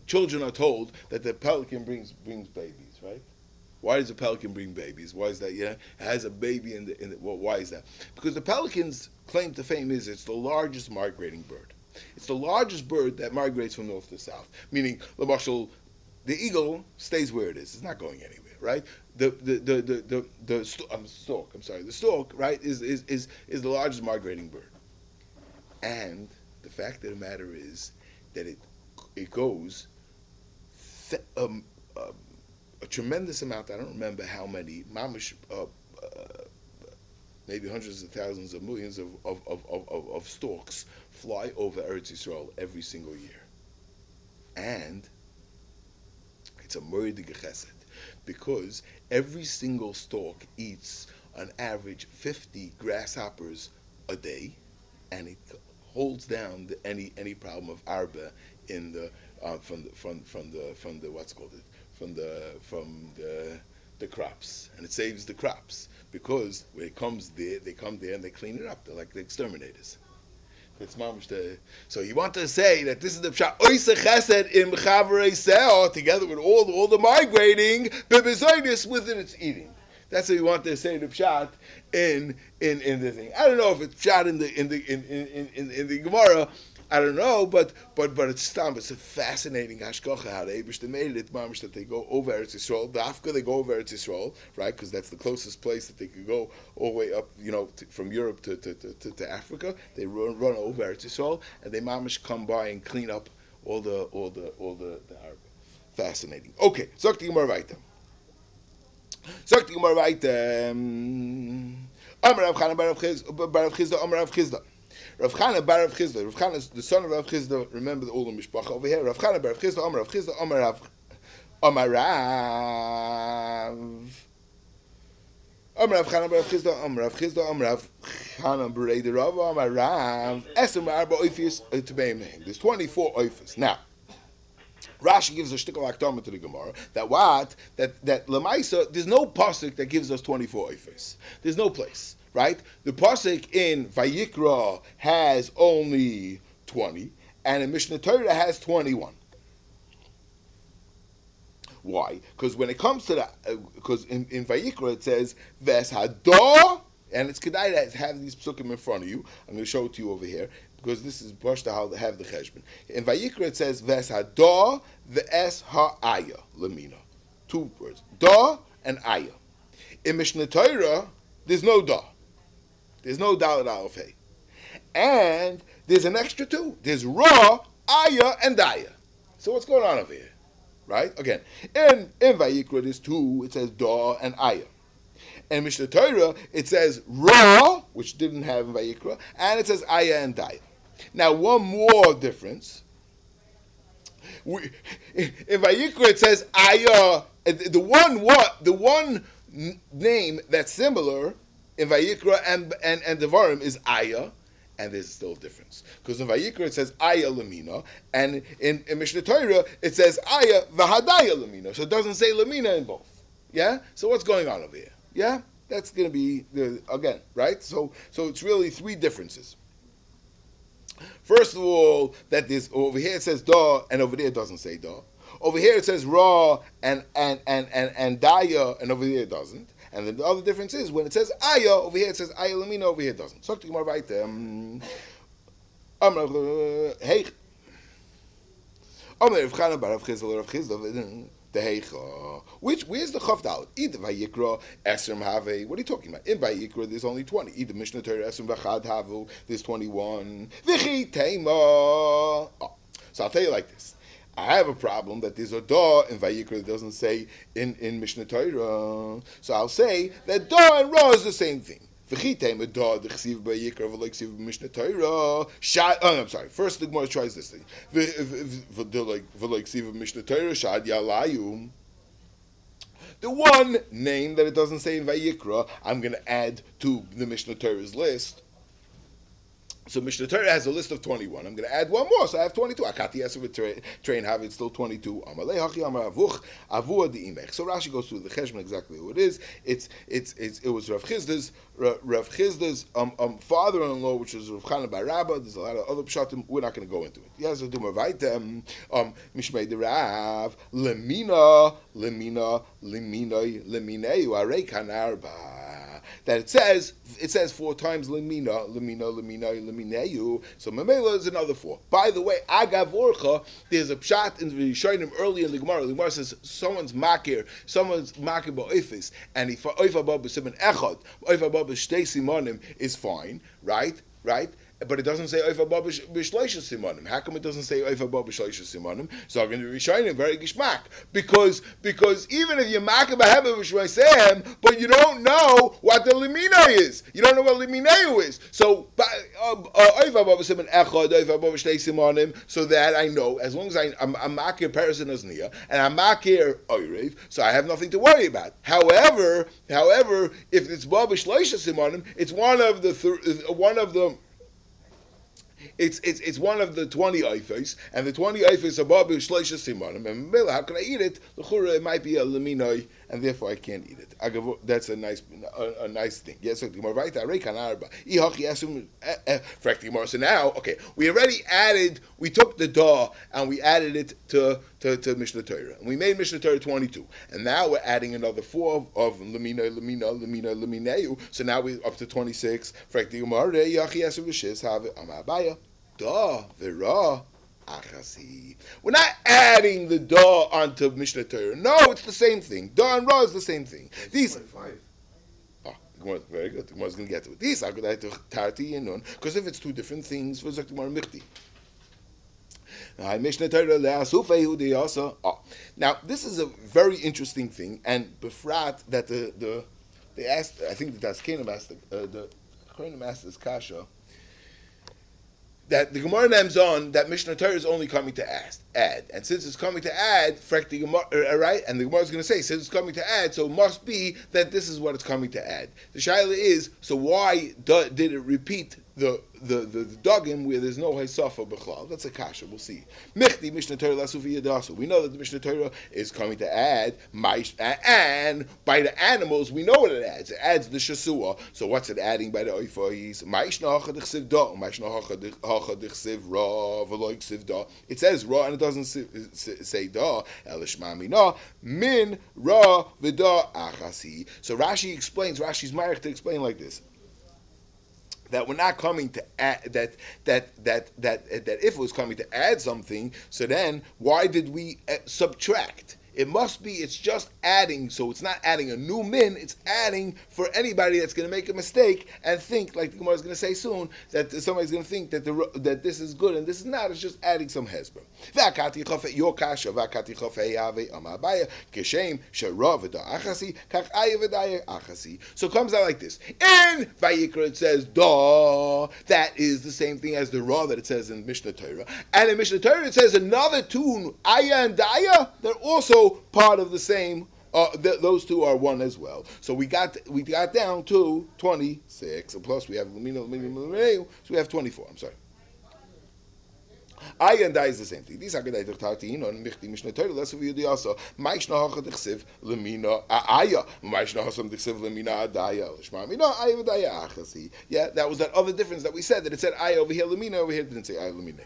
children are told that the pelican brings babies, right? Why does the pelican bring babies? Why is that? It has a baby in the well, why is that? Because the pelican's claim to fame is it's the largest migrating bird. It's the largest bird that migrates from north to south. Meaning, the eagle stays where it is. It's not going anywhere, right? The stork, right, is the largest migrating bird. And the fact of the matter is that it goes a tremendous amount. I don't remember how many, maybe hundreds of thousands of millions of storks fly over Eretz Yisrael every single year. And it's a moedig chesed, because every single stork eats on average 50 grasshoppers a day, and it holds down any problem of arba in the from the what's called it from the crops, and it saves the crops, because when it comes there, they come there and they clean it up. They're like the exterminators. It's mamish. So you want to say that this is the pshat oisach chesed im chavreisel, together with all the migrating bebezoidus within its eating. That's what you want to say the pshat in the thing. I don't know if it's pshat in the Gemara. I don't know, but it's a fascinating hashkacha how the Eibishter made it. Mamish, that they go over Eretz Yisrael. Dafka, they go over Eretz Yisrael, right? Because that's the closest place that they could go all the way up, from Europe to Africa. They run over Eretz Yisrael, and they mamish come by and clean up all the Arab. Fascinating. Okay, Zok the Gemara weiter. Amar Rav Chana bar Rav Chizda, Amar Rav Chizda. Rav Chana bar Rav Chizda. Rav Chana is the son of Rav Chizda. Remember the Olam Mishpacha over here. Rav Chana bar Rav Chizda, Amar Rav Chizda, Amar Rav. Amar Rav Chana bar Rav Chizda, Amar Rav Chizda, Amar Rav Chana b'rei de Rav, Amar Rav. Esem arba oifis t'beim. There's 24 oifis. Now, Rashi gives a shtickle akdama to the Gemara that Lamaisa, there's no pasuk that gives us 24 oifis. There's no place. Right? The pasuk in Vayikra has only 20, and in Mishnah Torah has 21. Why? Because when it comes to that, because in Vayikra it says Ves Hadah, and it's kedai to have these psukim in front of you. I'm going to show it to you over here, because this is Pashta how to have the cheshbon. In Vayikra it says Ves Hadah Ves Ha'aya Lamina. Two words, Da and Aya. In Mishnah Torah, there's no Da. There's no Dalet Aleph Hey. And there's an extra two. There's Ra, Aya, and Daya. So what's going on over here? Right? Again, in Vayikra there's two. It says Da and Aya. In Mishnah Torah, it says Ra, which didn't have in Vayikra, and it says Aya and Daya. Now, one more difference. In Vayikra it says Aya. The one name that's similar in Vayikra and Devarim is Aya, and there's still a difference. Because in Vayikra it says Aya Lamina, and in Mishnah Torah it says Aya V'Hadaya Lamina. So it doesn't say Lamina in both. Yeah? So what's going on over here? Yeah? That's going to be, again, right? So it's really three differences. First of all, that there's, over here it says Da, and over there it doesn't say Da. Over here it says Ra and Daya, and over there it doesn't. And then the other difference is when it says Aya, over here it says Aya Lamina, over here it doesn't. So to right there. Where's the Chavdal? Either Vayikra, Esrim Have. What are you talking about? In Vayikra there's only 20. Either Mishnah Torah Esrim Vachad Havu, there's 21. Vichi Tema. So I'll tell you like this. I have a problem that there's a Da in Vayikra that doesn't say in Mishnah Torah. So I'll say that Da and Ra is the same thing. V'chitei da d'chsiv b'yikra v'lo ksiv b'mishnah Torah. Oh, I'm sorry. First, the Gemara tries this thing. V'lo ksiv b'mishnah Torah shad yalayu. The one name that it doesn't say in Vayikra, I'm going to add to the Mishnah Torah's list. So Mishnah Torah has a list of 21. I'm going to add one more, so I have 22. Akati Eser with train have it still 22. Amalei Hachi Amar Avuch Avua Diimech. So Rashi goes through the cheshbon exactly who it is. It was Rav Chizda's father-in-law, which was Rav Chanan bar Rabba. There's a lot of other pshatim. We're not going to go into it. Yes, I do my vaitem. Mishmei de Rav Lemina Arei Kanarba. That it says 4 times lemina. So memela is another 4. By the way, agav orcha, there's a pshat in the Rishonim early in the Gemara. The Gemara says someone's makir ba'ifis, and if oifa ba b'siman echad, oifa ba b'shtei simonim is fine, right? But it doesn't say oifa ba b'shleisha simonim. How come it doesn't say oifa ba b'shleisha simonim? So I'm going to be Rishonim very gishmak, because even if you makir b'heba b'shleishem, but you don't know what the limina is, you don't know what limineu is. So oifa ba b'siman echad, oifa ba b'shtei simonim, so that I know as long as I'm makir person as nia and I'm makir oirev, so I have nothing to worry about. However, if it's ba b'shleisha simonim, it's one of the It's one of the 20 eifes, and the 20 eifes above is shleisha simanim. And how can I eat it? L'chura, it might be a leminoi, and therefore I can't eat it. That's a nice thing. Yes, so now, okay, we took the da and we added it to Mishnah Torah, and we made Mishnah Torah 22, and now we're adding another 4 of lemineu. So now we're up to 26. Da vera achasi. We're not adding the da onto Mishnah Torah. No, it's the same thing. Da and ra is the same thing. These. Oh, very good. The Gemara is going to get to it. These are tarti and nun, because if it's 2 different things, for Zok Gemara michti. Now this is a very interesting thing, and befrat that they asked. I think the Daskanim asked the Kohanim asked this kasha. That the Gemara names on that Mishnah Torah is only coming to add, and since it's coming to add, the Gemara, right? And the Gemara is going to say, since it's coming to add, so it must be that this is what it's coming to add. The shaila is, so why did it repeat the dogim where there's no haysafa b'chlal? That's a kasha. We'll see. Michti Mishnah Torah lasufi yadasu. We know that the Mishnah Torah is coming to add and by the animals we know what it adds. It adds the shasua. So what's it adding by the oifais? Ma'ishna hacha d'chsiv da. Ma'ishna hacha d'chsiv ra v'lo d'chsiv da. It says ra and it doesn't say da. Elishma mina min ra v'da achasi. So Rashi explains. Rashi's marich to explain like this. That we're not coming to add that if it was coming to add something, so then why did we subtract? It must be, it's just adding, so it's not adding a new min, it's adding for anybody that's going to make a mistake and think, like the Gemara is going to say soon, that somebody's going to think that this is good and this is not, it's just adding some hezbollah. Your kasha, so it comes out like this. In Vayikra it says, da, that is the same thing as the ra that it says in Mishnah Torah. And in Mishnah Torah it says another two, ayah and daya, they're also part of the same. Those two are one as well. So we got down to 26, and plus we have so we have 24. I'm sorry. Ay and Dai is the same thing. These are good. Mishnah Torah. Let's review the also. Ma'ishna hacha d'chsiv lemina aya. Ma'ishna hasam d'chsiv lemina adaya. L'shma mina aya v'daya achasi. Yeah, that was that other difference that we said, that it said aya over here lemina, over here it didn't say aya lemina.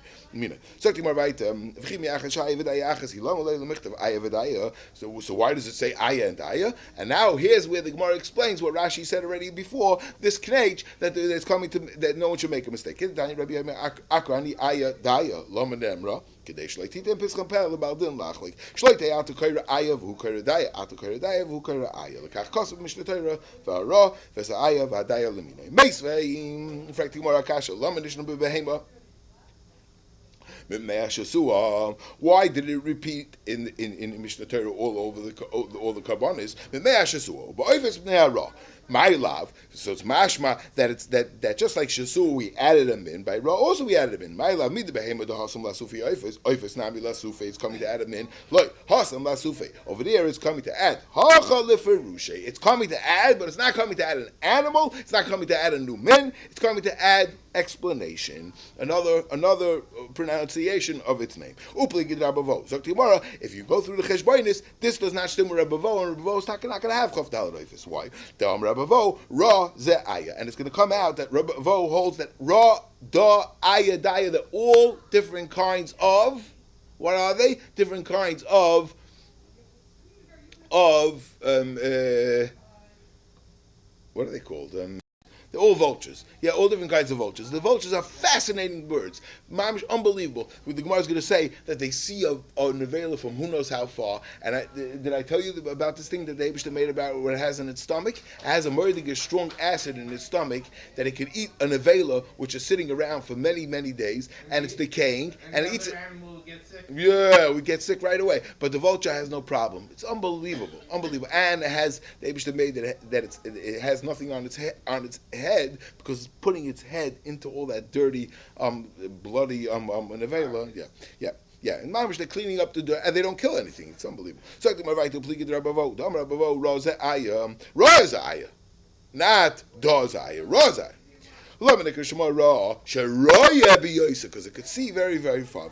So why does it say aya and aya? And now here's where the Gemara explains what Rashi said already before. This knech that it's coming to, that no one should make a mistake. Aya daya. Lomanemra, Kadesh Laititim Piscampel about Din Lachlik. Shlate out to Kaira Aya, who Kaira Daya, out to Kaira Daya, who Kaira Aya. The Kakos of Mishnah Torah, Vara, Vesa Aya, Vadaya Limine. Mace Vein, Fracting Morakasha, Lamanishna Behema. Why did it repeat in Mishnah Torah all over all the karbanis? My love, so it's mashma that it's that just like shasu we added them in by ra, also we added them in. My love, the behema the hasam lasufi oifes nami lasufe. It's coming to add them in. Look, hasam lasufe over there it's coming to add hacha leferushe. It's coming to add, but it's not coming to add an animal. It's not coming to add a new min. It's coming to add explanation, another pronunciation of its name. If you go through the cheshbonis, this does not stem with Rabavo, and Rabavo is not going to have chaf daled oifes. Why? Rabavo ra ze aya, and it's going to come out that Rabavo holds that ra da aya daya, that all different kinds of, what are they? Different kinds of what are they called? They're all vultures. Yeah, all different kinds of vultures. The vultures are fascinating birds. Mamish, unbelievable. The Gemara is going to say that they see a nevela from who knows how far. And did I tell you about this thing that the Eibishter made about what it has in its stomach? It has a murder, strong acid in its stomach that it could eat a nevela which is sitting around for many, many days, and it's decaying, and it eats it. Yeah, we get sick right away. But the vulture has no problem. It's unbelievable, and it has the Eibishter made that it has nothing on its head because it's putting its head into all that dirty, bloody nevela. Yeah. And mamish, they're cleaning up the dirt and they don't kill anything. It's unbelievable. So the right to plead the Rabavo, Roza Aya, not Dozaya, Roza. Because it could see very, very far.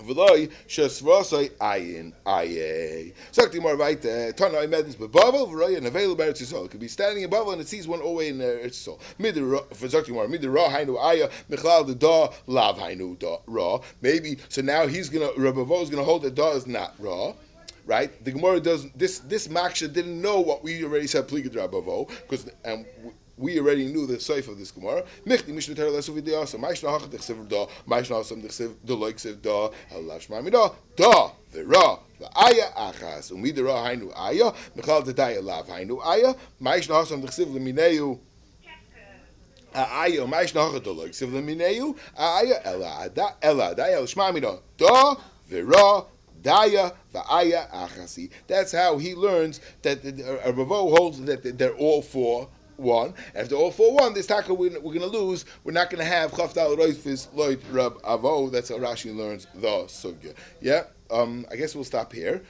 V'loi shesvrosai ayin aye. Sakti more right. Tanai medins bebavel v'roya nevel beretz Yisrael. It could be standing above and it sees one all the way in Eretz Yisrael. For Sakti more midra hainu aya michlal the da lav hainu da ra. Maybe so now Rabbi Vo is gonna hold that da is not ra. Right? The Gemara does this Maksha didn't know what we already said pligid Rabbi Vo, because we already knew the saif of this Gemara. Michti Mishnah Torah lesuvi de'asa. Ma'ishna hachat dechsev da. Ma'ishna hasam dechsev da loiksev da. Elav shmami da. Da v'ra v'aya achas. Umida ra hainu aya. Mechal d'daya lav hainu aya. Ma'ishna hasam dechsev lemineu. Aya. Ma'ishna hachat da loiksev lemineu. Aya ela daya el shmami da. Da v'ra Daya va'aya achasi. That's how he learns that Ravo holds that they're all for one. If they're all for one, this taka we're going to lose. We're not going to have chafdal roifis loit rab avo. That's how Rashi learns the sugya. Yeah. I guess we'll stop here.